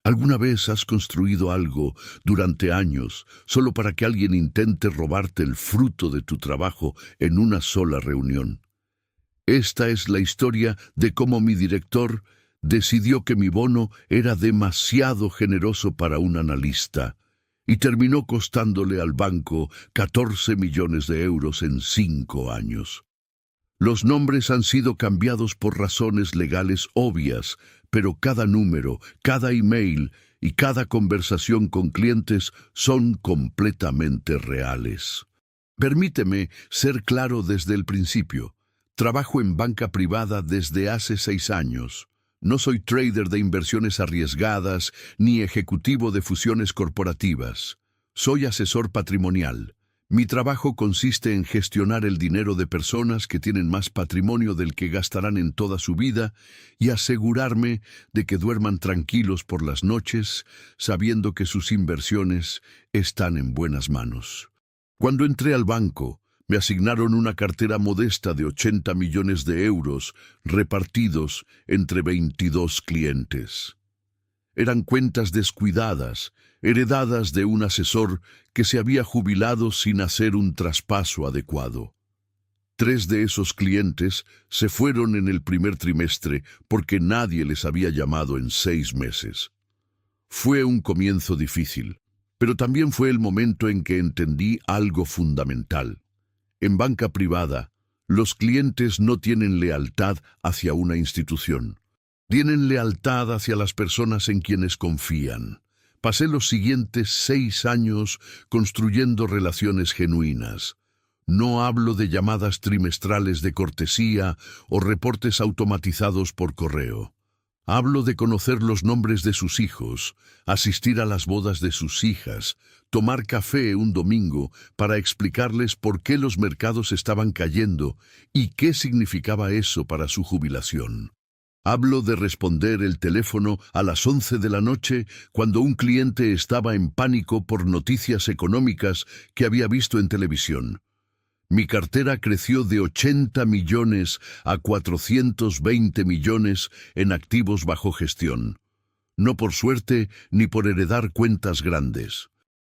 ¿Alguna vez has construido algo durante años solo para que alguien intente robarte el fruto de tu trabajo en una sola reunión? Esta es la historia de cómo mi director decidió que mi bono era demasiado generoso para un analista y terminó costándole al banco 14 millones de euros en 5 años. Los nombres han sido cambiados por razones legales obvias, pero cada número, cada email y cada conversación con clientes son completamente reales. Permíteme ser claro desde el principio. Trabajo en banca privada desde hace 6 años. No soy trader de inversiones arriesgadas ni ejecutivo de fusiones corporativas. Soy asesor patrimonial. Mi trabajo consiste en gestionar el dinero de personas que tienen más patrimonio del que gastarán en toda su vida y asegurarme de que duerman tranquilos por las noches, sabiendo que sus inversiones están en buenas manos. Cuando entré al banco, me asignaron una cartera modesta de 80 millones de euros repartidos entre 22 clientes. Eran cuentas descuidadas, heredadas de un asesor que se había jubilado sin hacer un traspaso adecuado. 3 de esos clientes se fueron en el primer trimestre porque nadie les había llamado en 6 meses. Fue un comienzo difícil, pero también fue el momento en que entendí algo fundamental. En banca privada, los clientes no tienen lealtad hacia una institución. Tienen lealtad hacia las personas en quienes confían. Pasé los siguientes 6 años construyendo relaciones genuinas. No hablo de llamadas trimestrales de cortesía o reportes automatizados por correo. Hablo de conocer los nombres de sus hijos, asistir a las bodas de sus hijas, tomar café un domingo para explicarles por qué los mercados estaban cayendo y qué significaba eso para su jubilación. Hablo de responder el teléfono a las 11 de la noche cuando un cliente estaba en pánico por noticias económicas que había visto en televisión. Mi cartera creció de 80 millones a 420 millones en activos bajo gestión. No por suerte ni por heredar cuentas grandes.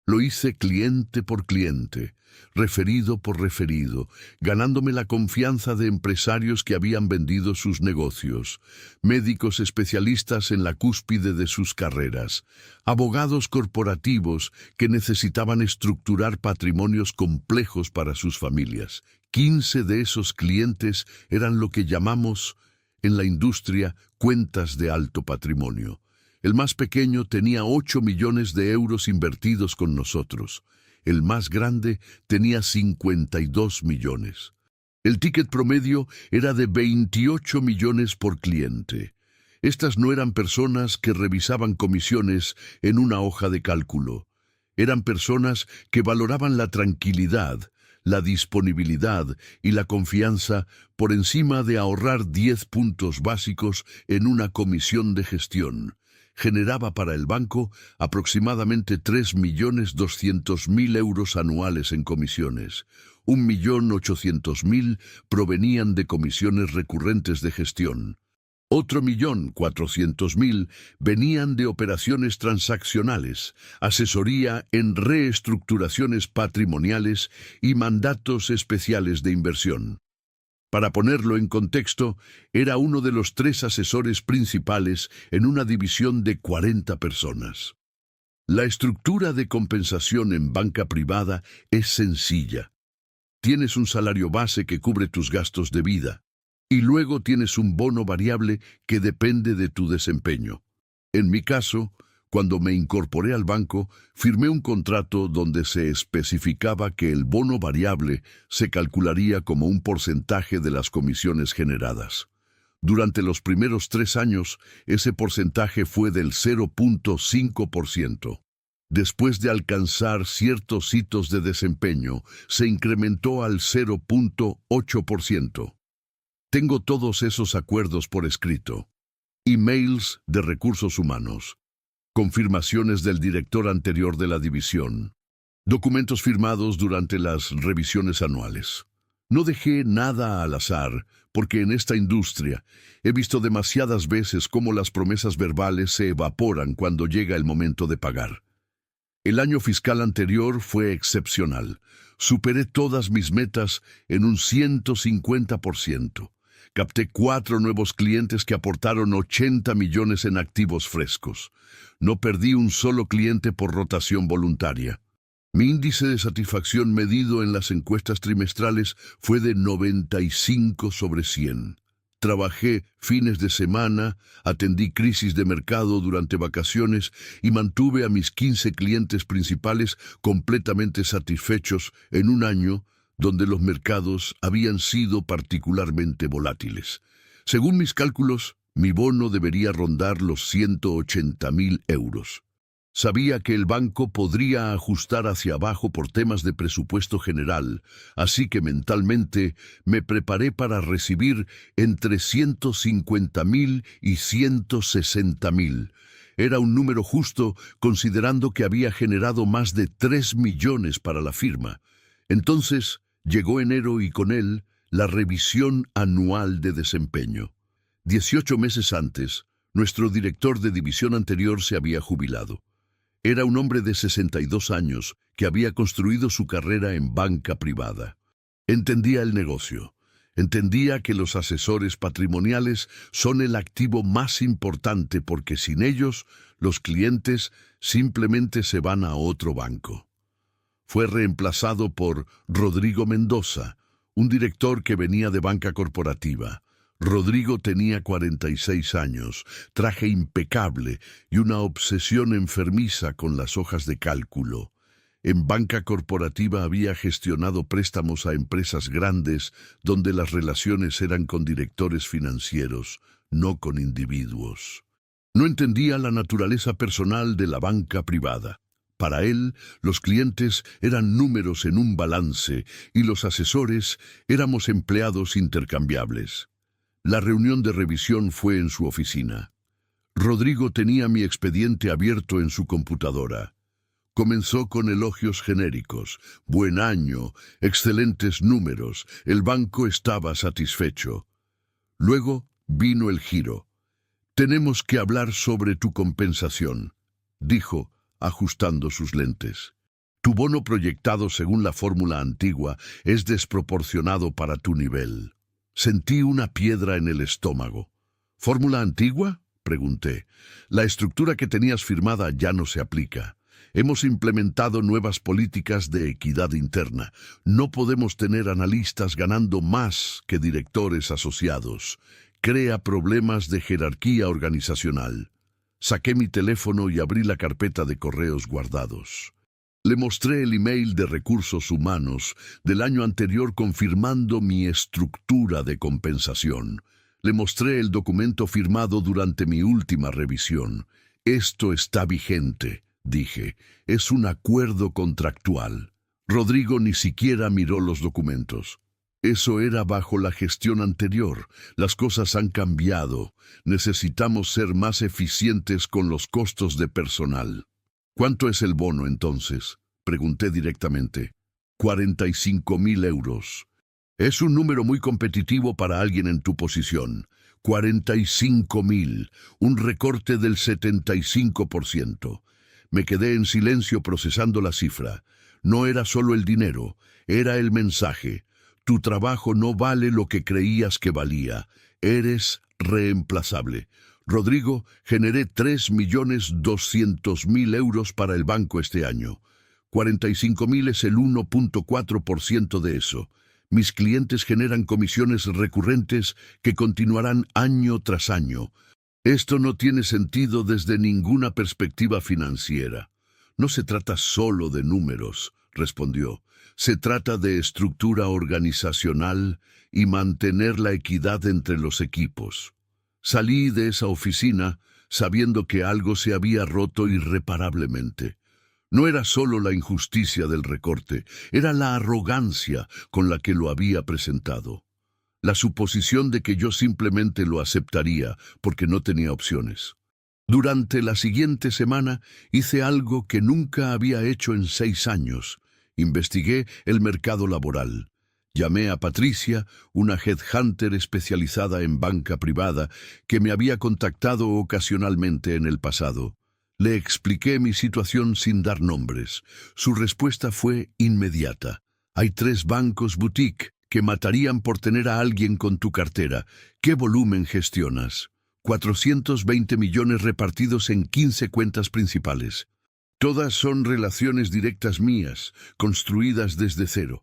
Lo hice cliente por cliente, referido por referido, ganándome la confianza de empresarios que habían vendido sus negocios, médicos especialistas en la cúspide de sus carreras, abogados corporativos que necesitaban estructurar patrimonios complejos para sus familias. 15 de esos clientes eran lo que llamamos en la industria cuentas de alto patrimonio. El más pequeño tenía 8 millones de euros invertidos con nosotros. El más grande tenía 52 millones. El ticket promedio era de 28 millones por cliente. Estas no eran personas que revisaban comisiones en una hoja de cálculo. Eran personas que valoraban la tranquilidad, la disponibilidad y la confianza por encima de ahorrar 10 puntos básicos en una comisión de gestión. Generaba para el banco aproximadamente 3.200.000 euros anuales en comisiones. 1.800.000 provenían de comisiones recurrentes de gestión. Otro 1.400.000 venían de operaciones transaccionales, asesoría en reestructuraciones patrimoniales y mandatos especiales de inversión. Para ponerlo en contexto, era uno de los 3 asesores principales en una división de 40 personas. La estructura de compensación en banca privada es sencilla. Tienes un salario base que cubre tus gastos de vida, y luego tienes un bono variable que depende de tu desempeño. En mi caso, cuando me incorporé al banco, firmé un contrato donde se especificaba que el bono variable se calcularía como un porcentaje de las comisiones generadas. Durante los primeros 3 años, ese porcentaje fue del 0.5%. Después de alcanzar ciertos hitos de desempeño, se incrementó al 0.8%. Tengo todos esos acuerdos por escrito. Emails de recursos humanos. Confirmaciones del director anterior de la división. Documentos firmados durante las revisiones anuales. No dejé nada al azar, porque en esta industria he visto demasiadas veces cómo las promesas verbales se evaporan cuando llega el momento de pagar. El año fiscal anterior fue excepcional. Superé todas mis metas en un 150%. Capté 4 nuevos clientes que aportaron 80 millones en activos frescos. No perdí un solo cliente por rotación voluntaria. Mi índice de satisfacción medido en las encuestas trimestrales fue de 95 sobre 100. Trabajé fines de semana, atendí crisis de mercado durante vacaciones y mantuve a mis 15 clientes principales completamente satisfechos en un año donde los mercados habían sido particularmente volátiles. Según mis cálculos, mi bono debería rondar los 180.000 euros. Sabía que el banco podría ajustar hacia abajo por temas de presupuesto general, así que mentalmente me preparé para recibir entre 150.000 y 160.000. Era un número justo considerando que había generado más de 3 millones para la firma. Entonces llegó enero y con él la revisión anual de desempeño. 18 meses antes, nuestro director de división anterior se había jubilado. Era un hombre de 62 años que había construido su carrera en banca privada. Entendía el negocio. Entendía que los asesores patrimoniales son el activo más importante porque sin ellos, los clientes simplemente se van a otro banco. Fue reemplazado por Rodrigo Mendoza, un director que venía de banca corporativa. Rodrigo tenía 46 años, traje impecable y una obsesión enfermiza con las hojas de cálculo. En banca corporativa había gestionado préstamos a empresas grandes donde las relaciones eran con directores financieros, no con individuos. No entendía la naturaleza personal de la banca privada. Para él, los clientes eran números en un balance y los asesores éramos empleados intercambiables. La reunión de revisión fue en su oficina. Rodrigo tenía mi expediente abierto en su computadora. Comenzó con elogios genéricos. Buen año, excelentes números, el banco estaba satisfecho. Luego vino el giro. Tenemos que hablar sobre tu compensación, dijo, ajustando sus lentes. Tu bono proyectado según la fórmula antigua es desproporcionado para tu nivel. Sentí una piedra en el estómago. ¿Fórmula antigua?, pregunté. La estructura que tenías firmada ya no se aplica. Hemos implementado nuevas políticas de equidad interna. No podemos tener analistas ganando más que directores asociados. Crea problemas de jerarquía organizacional. Saqué mi teléfono y abrí la carpeta de correos guardados. Le mostré el email de recursos humanos del año anterior confirmando mi estructura de compensación. Le mostré el documento firmado durante mi última revisión. Esto está vigente, dije. Es un acuerdo contractual. Rodrigo ni siquiera miró los documentos. Eso era bajo la gestión anterior. Las cosas han cambiado. Necesitamos ser más eficientes con los costos de personal. ¿Cuánto es el bono entonces?, pregunté directamente. 45.000 euros. Es un número muy competitivo para alguien en tu posición. 45.000, un recorte del 75%. Me quedé en silencio procesando la cifra. No era solo el dinero, era el mensaje. Tu trabajo no vale lo que creías que valía. Eres reemplazable. Rodrigo, generé 3.200.000 euros para el banco este año. 45.000 es el 1.4% de eso. Mis clientes generan comisiones recurrentes que continuarán año tras año. Esto no tiene sentido desde ninguna perspectiva financiera. No se trata solo de números, respondió. Se trata de estructura organizacional y mantener la equidad entre los equipos. Salí de esa oficina sabiendo que algo se había roto irreparablemente. No era solo la injusticia del recorte, era la arrogancia con la que lo había presentado. La suposición de que yo simplemente lo aceptaría porque no tenía opciones. Durante la siguiente semana hice algo que nunca había hecho en 6 años. Investigué el mercado laboral. Llamé a Patricia, una headhunter especializada en banca privada, que me había contactado ocasionalmente en el pasado. Le expliqué mi situación sin dar nombres. Su respuesta fue inmediata. Hay 3 bancos boutique que matarían por tener a alguien con tu cartera. ¿Qué volumen gestionas? 420 millones repartidos en 15 cuentas principales. Todas son relaciones directas mías, construidas desde cero.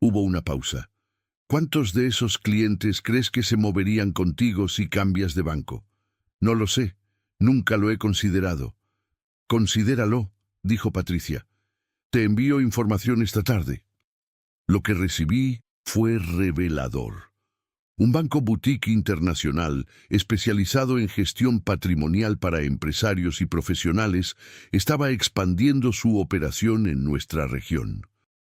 Hubo una pausa. ¿Cuántos de esos clientes crees que se moverían contigo si cambias de banco? No lo sé. Nunca lo he considerado. Considéralo, dijo Patricia. Te envío información esta tarde. Lo que recibí fue revelador. Un banco boutique internacional, especializado en gestión patrimonial para empresarios y profesionales, estaba expandiendo su operación en nuestra región.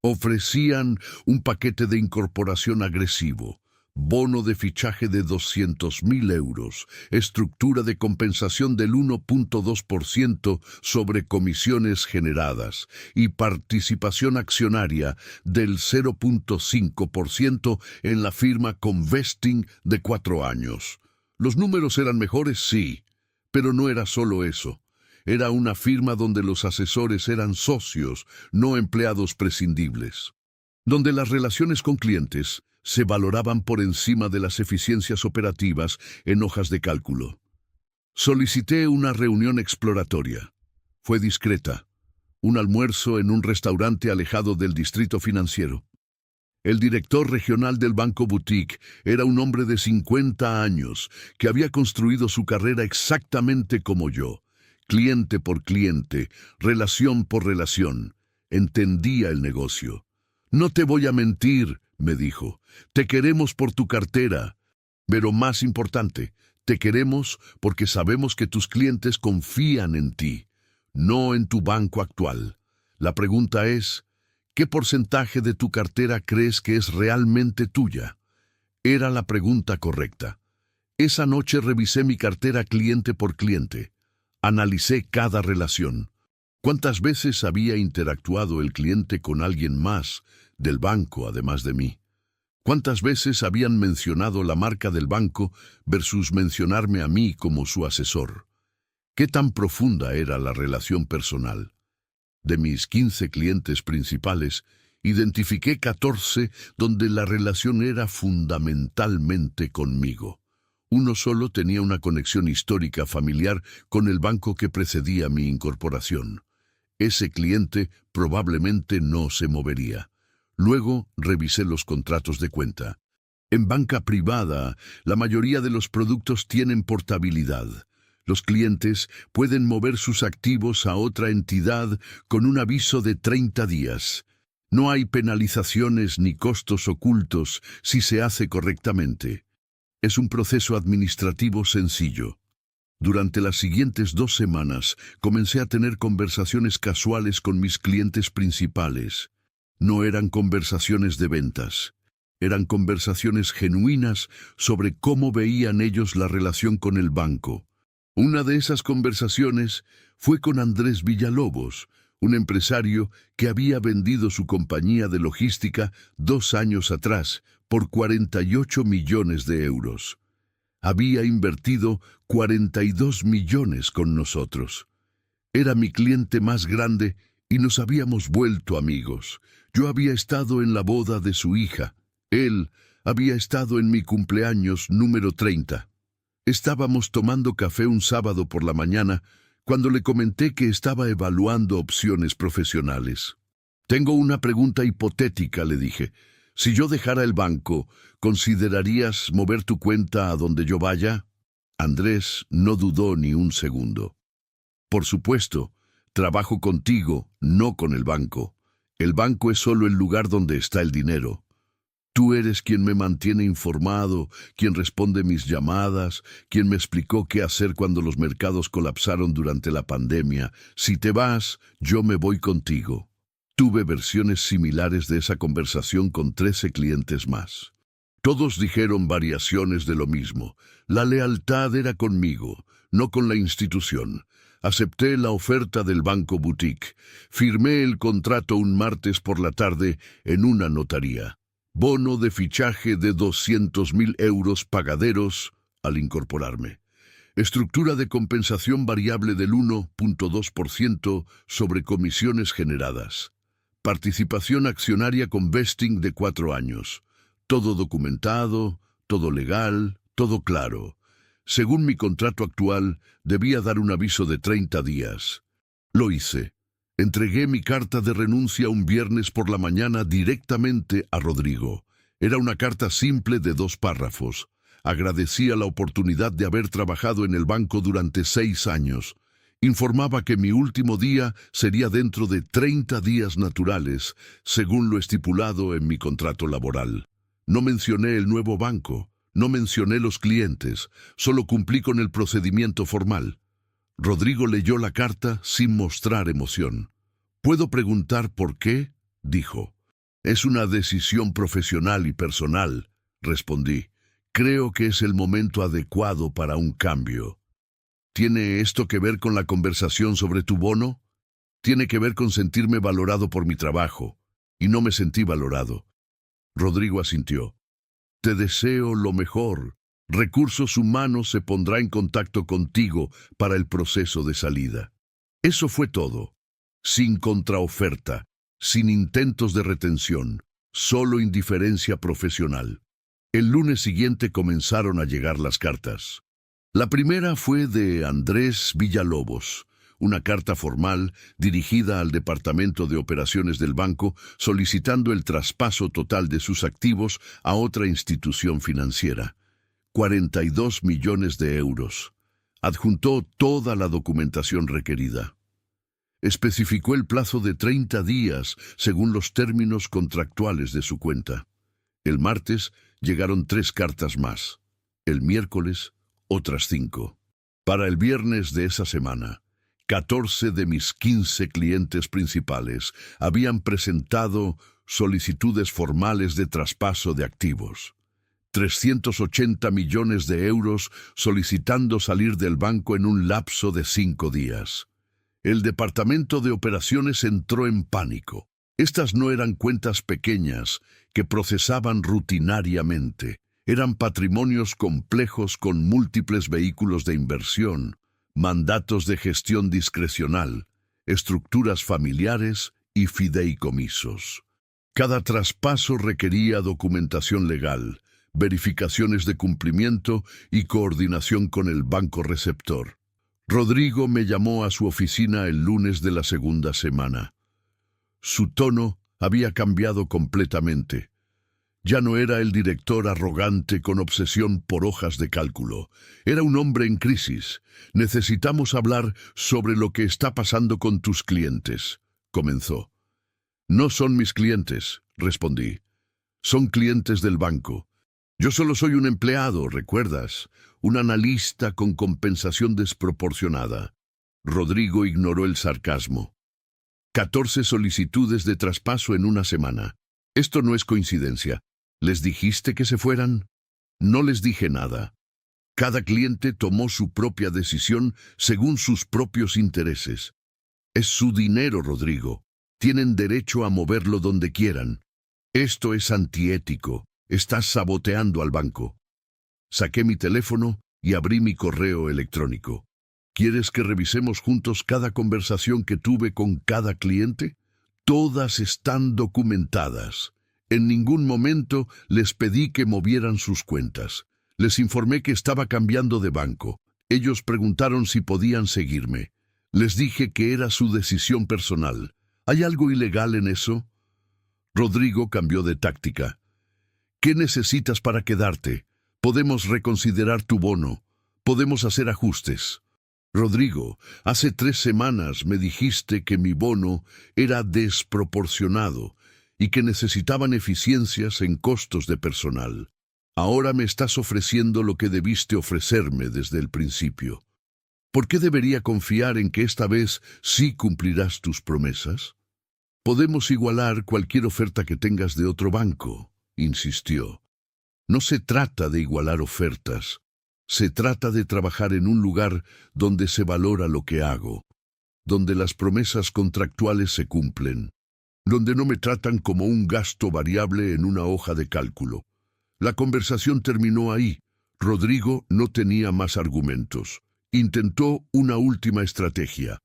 Ofrecían un paquete de incorporación agresivo, bono de fichaje de 200.000 euros, estructura de compensación del 1.2% sobre comisiones generadas y participación accionaria del 0.5% en la firma con vesting de 4 años. Los números eran mejores, sí, pero no era solo eso. Era una firma donde los asesores eran socios, no empleados prescindibles. Donde las relaciones con clientes se valoraban por encima de las eficiencias operativas en hojas de cálculo. Solicité una reunión exploratoria. Fue discreta. Un almuerzo en un restaurante alejado del distrito financiero. El director regional del Banco Boutique era un hombre de 50 años que había construido su carrera exactamente como yo. Cliente por cliente, relación por relación. Entendía el negocio. No te voy a mentir, me dijo. Te queremos por tu cartera. Pero más importante, te queremos porque sabemos que tus clientes confían en ti, no en tu banco actual. La pregunta es, ¿qué porcentaje de tu cartera crees que es realmente tuya? Era la pregunta correcta. Esa noche revisé mi cartera cliente por cliente. Analicé cada relación. ¿Cuántas veces había interactuado el cliente con alguien más del banco además de mí? ¿Cuántas veces habían mencionado la marca del banco versus mencionarme a mí como su asesor? ¿Qué tan profunda era la relación personal? De mis 15 clientes principales, identifiqué 14 donde la relación era fundamentalmente conmigo. Uno solo tenía una conexión histórica familiar con el banco que precedía mi incorporación. Ese cliente probablemente no se movería. Luego revisé los contratos de cuenta. En banca privada, la mayoría de los productos tienen portabilidad. Los clientes pueden mover sus activos a otra entidad con un aviso de 30 días. No hay penalizaciones ni costos ocultos si se hace correctamente. Es un proceso administrativo sencillo. Durante las siguientes 2 semanas, comencé a tener conversaciones casuales con mis clientes principales. No eran conversaciones de ventas. Eran conversaciones genuinas sobre cómo veían ellos la relación con el banco. Una de esas conversaciones fue con Andrés Villalobos, un empresario que había vendido su compañía de logística 2 años atrás por 48 millones de euros. Había invertido 42 millones con nosotros. Era mi cliente más grande y nos habíamos vuelto amigos. Yo había estado en la boda de su hija. Él había estado en mi cumpleaños número 30. Estábamos tomando café un sábado por la mañana cuando le comenté que estaba evaluando opciones profesionales. Tengo una pregunta hipotética, le dije. Si yo dejara el banco, ¿considerarías mover tu cuenta a donde yo vaya? Andrés no dudó ni un segundo. Por supuesto, trabajo contigo, no con el banco. El banco es solo el lugar donde está el dinero. Tú eres quien me mantiene informado, quien responde mis llamadas, quien me explicó qué hacer cuando los mercados colapsaron durante la pandemia. Si te vas, yo me voy contigo. Tuve versiones similares de esa conversación con 13 clientes más. Todos dijeron variaciones de lo mismo. La lealtad era conmigo, no con la institución. Acepté la oferta del Banco Boutique. Firmé el contrato un martes por la tarde en una notaría. Bono de fichaje de 200.000 euros pagaderos al incorporarme. Estructura de compensación variable del 1,2% sobre comisiones generadas. Participación accionaria con vesting de 4 años. Todo documentado, todo legal, todo claro. Según mi contrato actual, debía dar un aviso de 30 días. Lo hice. Entregué mi carta de renuncia un viernes por la mañana directamente a Rodrigo. Era una carta simple de 2 párrafos. Agradecía la oportunidad de haber trabajado en el banco durante 6 años. Informaba que mi último día sería dentro de 30 días naturales, según lo estipulado en mi contrato laboral. No mencioné el nuevo banco, no mencioné los clientes, solo cumplí con el procedimiento formal. Rodrigo leyó la carta sin mostrar emoción. «¿Puedo preguntar por qué?», dijo. «Es una decisión profesional y personal», respondí. «Creo que es el momento adecuado para un cambio». ¿Tiene esto que ver con la conversación sobre tu bono? Tiene que ver con sentirme valorado por mi trabajo, y no me sentí valorado. Rodrigo asintió. Te deseo lo mejor. Recursos Humanos se pondrá en contacto contigo para el proceso de salida. Eso fue todo. Sin contraoferta, sin intentos de retención, solo indiferencia profesional. El lunes siguiente comenzaron a llegar las cartas. La primera fue de Andrés Villalobos, una carta formal dirigida al Departamento de Operaciones del banco solicitando el traspaso total de sus activos a otra institución financiera. 42 millones de euros. Adjuntó toda la documentación requerida. Especificó el plazo de 30 días según los términos contractuales de su cuenta. El martes llegaron 3 cartas más. El miércoles, otras 5. Para el viernes de esa semana, 14 de mis 15 clientes principales habían presentado solicitudes formales de traspaso de activos. 380 millones de euros solicitando salir del banco en un lapso de 5 días. El Departamento de Operaciones entró en pánico. Estas no eran cuentas pequeñas que procesaban rutinariamente. Eran patrimonios complejos con múltiples vehículos de inversión, mandatos de gestión discrecional, estructuras familiares y fideicomisos. Cada traspaso requería documentación legal, verificaciones de cumplimiento y coordinación con el banco receptor. Rodrigo me llamó a su oficina el lunes de la segunda semana. Su tono había cambiado completamente. Ya no era el director arrogante con obsesión por hojas de cálculo. Era un hombre en crisis. «Necesitamos hablar sobre lo que está pasando con tus clientes», comenzó. «No son mis clientes», respondí. «Son clientes del banco. Yo solo soy un empleado, ¿recuerdas? Un analista con compensación desproporcionada». Rodrigo ignoró el sarcasmo. 14 solicitudes de traspaso en una semana. Esto no es coincidencia. ¿Les dijiste que se fueran? No les dije nada. Cada cliente tomó su propia decisión según sus propios intereses. Es su dinero, Rodrigo. Tienen derecho a moverlo donde quieran. Esto es antiético. Estás saboteando al banco. Saqué mi teléfono y abrí mi correo electrónico. ¿Quieres que revisemos juntos cada conversación que tuve con cada cliente? Todas están documentadas. En ningún momento les pedí que movieran sus cuentas. Les informé que estaba cambiando de banco. Ellos preguntaron si podían seguirme. Les dije que era su decisión personal. ¿Hay algo ilegal en eso? Rodrigo cambió de táctica. ¿Qué necesitas para quedarte? Podemos reconsiderar tu bono. Podemos hacer ajustes. Rodrigo, hace 3 semanas me dijiste que mi bono era desproporcionado y que necesitaban eficiencias en costos de personal. Ahora me estás ofreciendo lo que debiste ofrecerme desde el principio. ¿Por qué debería confiar en que esta vez sí cumplirás tus promesas? Podemos igualar cualquier oferta que tengas de otro banco, insistió. No se trata de igualar ofertas. Se trata de trabajar en un lugar donde se valora lo que hago, donde las promesas contractuales se cumplen. donde no me tratan como un gasto variable en una hoja de cálculo. La conversación terminó ahí. Rodrigo no tenía más argumentos. Intentó una última estrategia.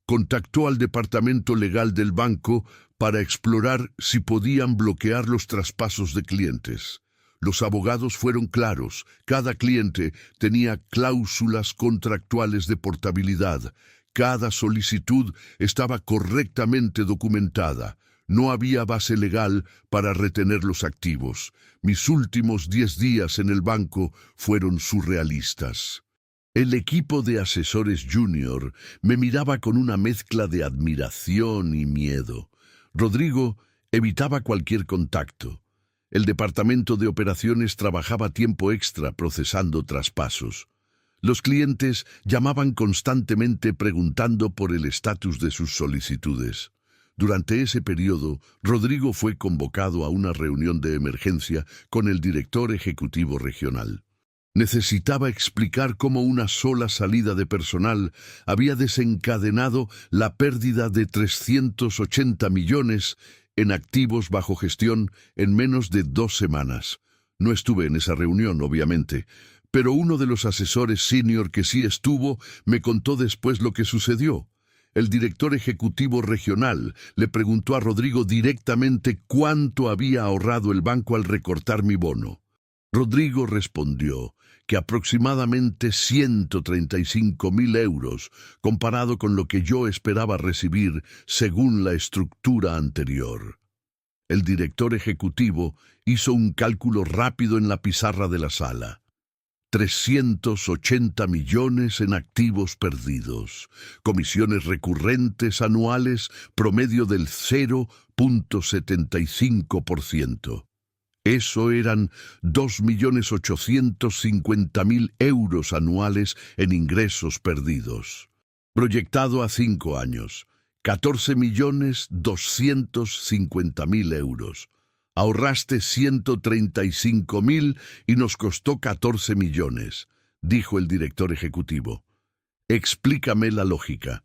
Contactó al departamento legal del banco para explorar si podían bloquear los traspasos de clientes. Los abogados fueron claros. Cada cliente tenía cláusulas contractuales de portabilidad. Cada solicitud estaba correctamente documentada. No había base legal para retener los activos. Mis últimos 10 días en el banco fueron surrealistas. El equipo de asesores junior me miraba con una mezcla de admiración y miedo. Rodrigo evitaba cualquier contacto. El departamento de operaciones trabajaba tiempo extra procesando traspasos. Los clientes llamaban constantemente preguntando por el estatus de sus solicitudes. Durante ese periodo, Rodrigo fue convocado a una reunión de emergencia con el director ejecutivo regional. Necesitaba explicar cómo una sola salida de personal había desencadenado la pérdida de 380 millones en activos bajo gestión en menos de 2 semanas. No estuve en esa reunión, obviamente, pero uno de los asesores senior que sí estuvo me contó después lo que sucedió. El director ejecutivo regional le preguntó a Rodrigo directamente cuánto había ahorrado el banco al recortar mi bono. Rodrigo respondió que aproximadamente 135.000 euros, comparado con lo que yo esperaba recibir según la estructura anterior. El director ejecutivo hizo un cálculo rápido en la pizarra de la sala. 380 millones en activos perdidos, comisiones recurrentes anuales promedio del 0,75%. Eso eran 2.850.000 euros anuales en ingresos perdidos. Proyectado a 5 años, 14.250.000 euros. Ahorraste 135.000 y nos costó 14 millones, dijo el director ejecutivo. Explícame la lógica.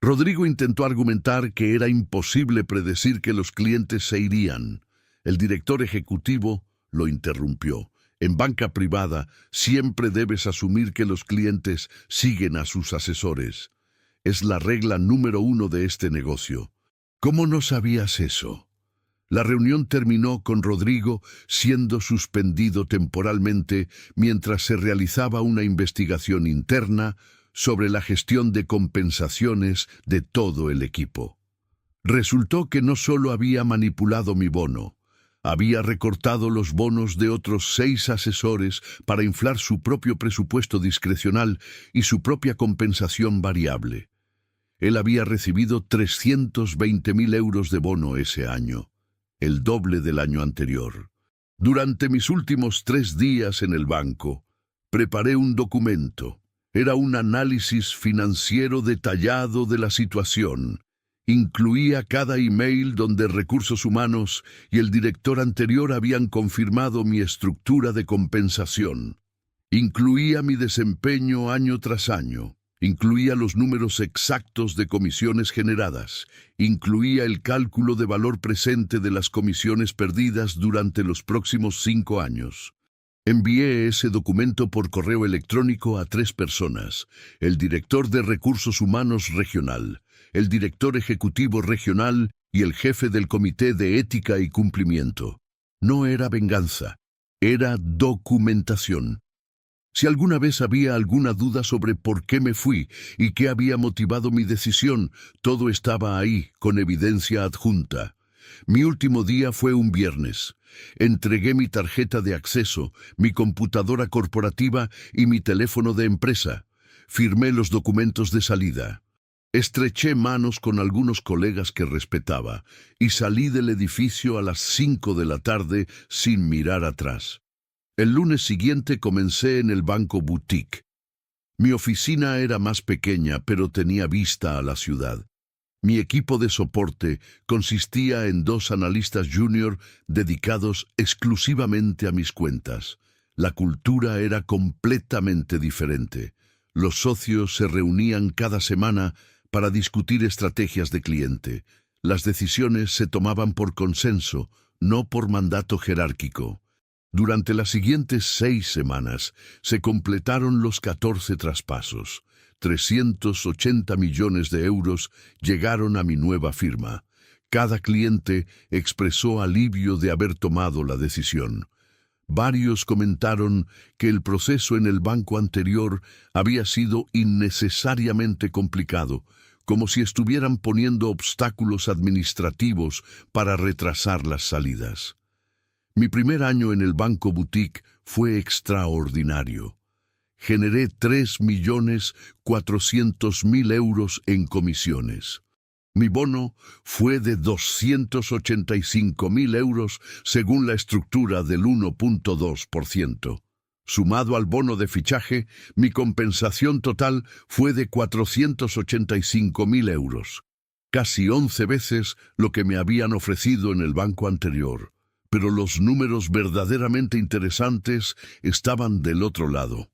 Rodrigo intentó argumentar que era imposible predecir que los clientes se irían. El director ejecutivo lo interrumpió. En banca privada siempre debes asumir que los clientes siguen a sus asesores. Es la regla número 1 de este negocio. ¿Cómo no sabías eso? La reunión terminó con Rodrigo siendo suspendido temporalmente mientras se realizaba una investigación interna sobre la gestión de compensaciones de todo el equipo. Resultó que no solo había manipulado mi bono, había recortado los bonos de otros 6 asesores para inflar su propio presupuesto discrecional y su propia compensación variable. Él había recibido 320.000 euros de bono ese año, el doble del año anterior. Durante mis últimos 3 días en el banco, preparé un documento. Era un análisis financiero detallado de la situación. Incluía cada email donde Recursos Humanos y el director anterior habían confirmado mi estructura de compensación. Incluía mi desempeño año tras año. Incluía los números exactos de comisiones generadas. Incluía el cálculo de valor presente de las comisiones perdidas durante los próximos 5 años. Envié ese documento por correo electrónico a 3 personas: el director de Recursos Humanos regional, el director ejecutivo regional y el jefe del Comité de Ética y Cumplimiento. No era venganza, era documentación. Si alguna vez había alguna duda sobre por qué me fui y qué había motivado mi decisión, todo estaba ahí, con evidencia adjunta. Mi último día fue un viernes. Entregué mi tarjeta de acceso, mi computadora corporativa y mi teléfono de empresa. Firmé los documentos de salida. Estreché manos con algunos colegas que respetaba y salí del edificio a las 5 de la tarde sin mirar atrás. El lunes siguiente comencé en el Banco Boutique. Mi oficina era más pequeña, pero tenía vista a la ciudad. Mi equipo de soporte consistía en 2 analistas junior dedicados exclusivamente a mis cuentas. La cultura era completamente diferente. Los socios se reunían cada semana para discutir estrategias de cliente. Las decisiones se tomaban por consenso, no por mandato jerárquico. Durante las siguientes 6 semanas se completaron los 14 traspasos. 380 millones de euros llegaron a mi nueva firma. Cada cliente expresó alivio de haber tomado la decisión. Varios comentaron que el proceso en el banco anterior había sido innecesariamente complicado, como si estuvieran poniendo obstáculos administrativos para retrasar las salidas. Mi primer año en el banco boutique fue extraordinario. Generé 3.400.000 euros en comisiones. Mi bono fue de 285.000 euros según la estructura del 1.2%. Sumado al bono de fichaje, mi compensación total fue de 485.000 euros, casi 11 veces lo que me habían ofrecido en el banco anterior. Pero los números verdaderamente interesantes estaban del otro lado.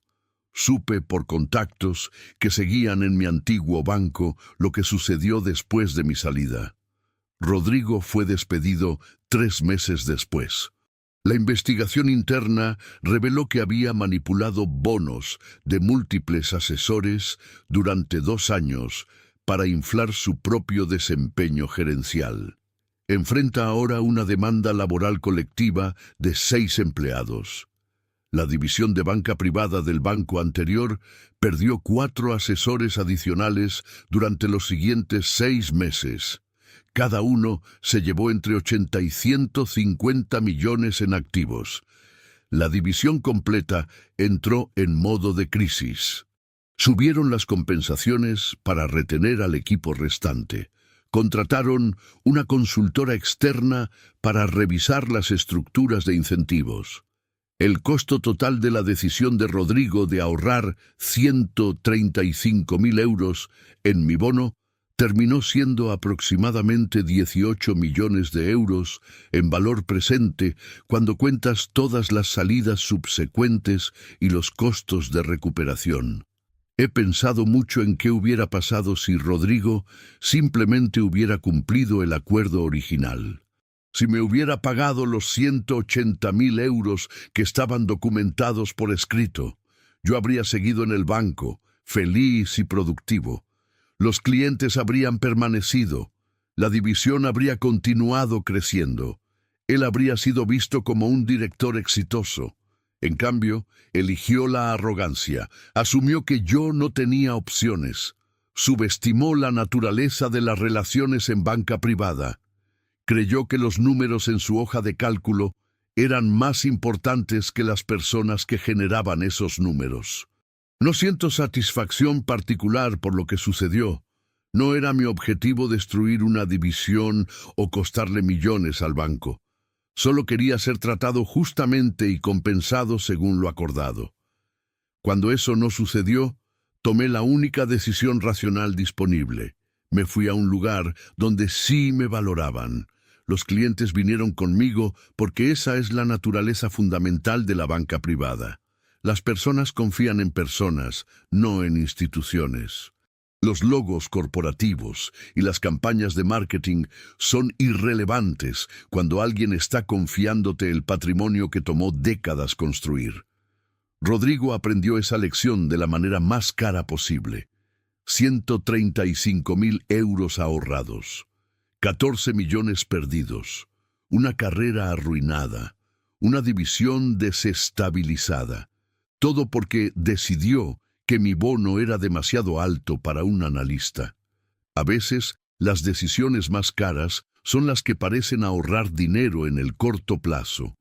Supe por contactos que seguían en mi antiguo banco lo que sucedió después de mi salida. Rodrigo fue despedido 3 meses después. La investigación interna reveló que había manipulado bonos de múltiples asesores durante 2 años para inflar su propio desempeño gerencial. Enfrenta ahora una demanda laboral colectiva de 6 empleados. La división de banca privada del banco anterior perdió 4 asesores adicionales durante los siguientes 6 meses. Cada uno se llevó entre 80 y 150 millones en activos. La división completa entró en modo de crisis. Subieron las compensaciones para retener al equipo restante. Contrataron una consultora externa para revisar las estructuras de incentivos. El costo total de la decisión de Rodrigo de ahorrar 135.000 euros en mi bono terminó siendo aproximadamente 18 millones de euros en valor presente cuando cuentas todas las salidas subsecuentes y los costos de recuperación. He pensado mucho en qué hubiera pasado si Rodrigo simplemente hubiera cumplido el acuerdo original. Si me hubiera pagado los 180.000 euros que estaban documentados por escrito, yo habría seguido en el banco, feliz y productivo. Los clientes habrían permanecido, la división habría continuado creciendo. Él habría sido visto como un director exitoso. En cambio, eligió la arrogancia, asumió que yo no tenía opciones, subestimó la naturaleza de las relaciones en banca privada. Creyó que los números en su hoja de cálculo eran más importantes que las personas que generaban esos números. No siento satisfacción particular por lo que sucedió. No era mi objetivo destruir una división o costarle millones al banco. Solo quería ser tratado justamente y compensado según lo acordado. Cuando eso no sucedió, tomé la única decisión racional disponible. Me fui a un lugar donde sí me valoraban. Los clientes vinieron conmigo porque esa es la naturaleza fundamental de la banca privada. Las personas confían en personas, no en instituciones. Los logos corporativos y las campañas de marketing son irrelevantes cuando alguien está confiándote el patrimonio que tomó décadas construir. Rodrigo aprendió esa lección de la manera más cara posible. 135.000 euros ahorrados. 14 millones perdidos, una carrera arruinada, una división desestabilizada. Todo porque decidió que mi bono era demasiado alto para un analista. A veces, las decisiones más caras son las que parecen ahorrar dinero en el corto plazo.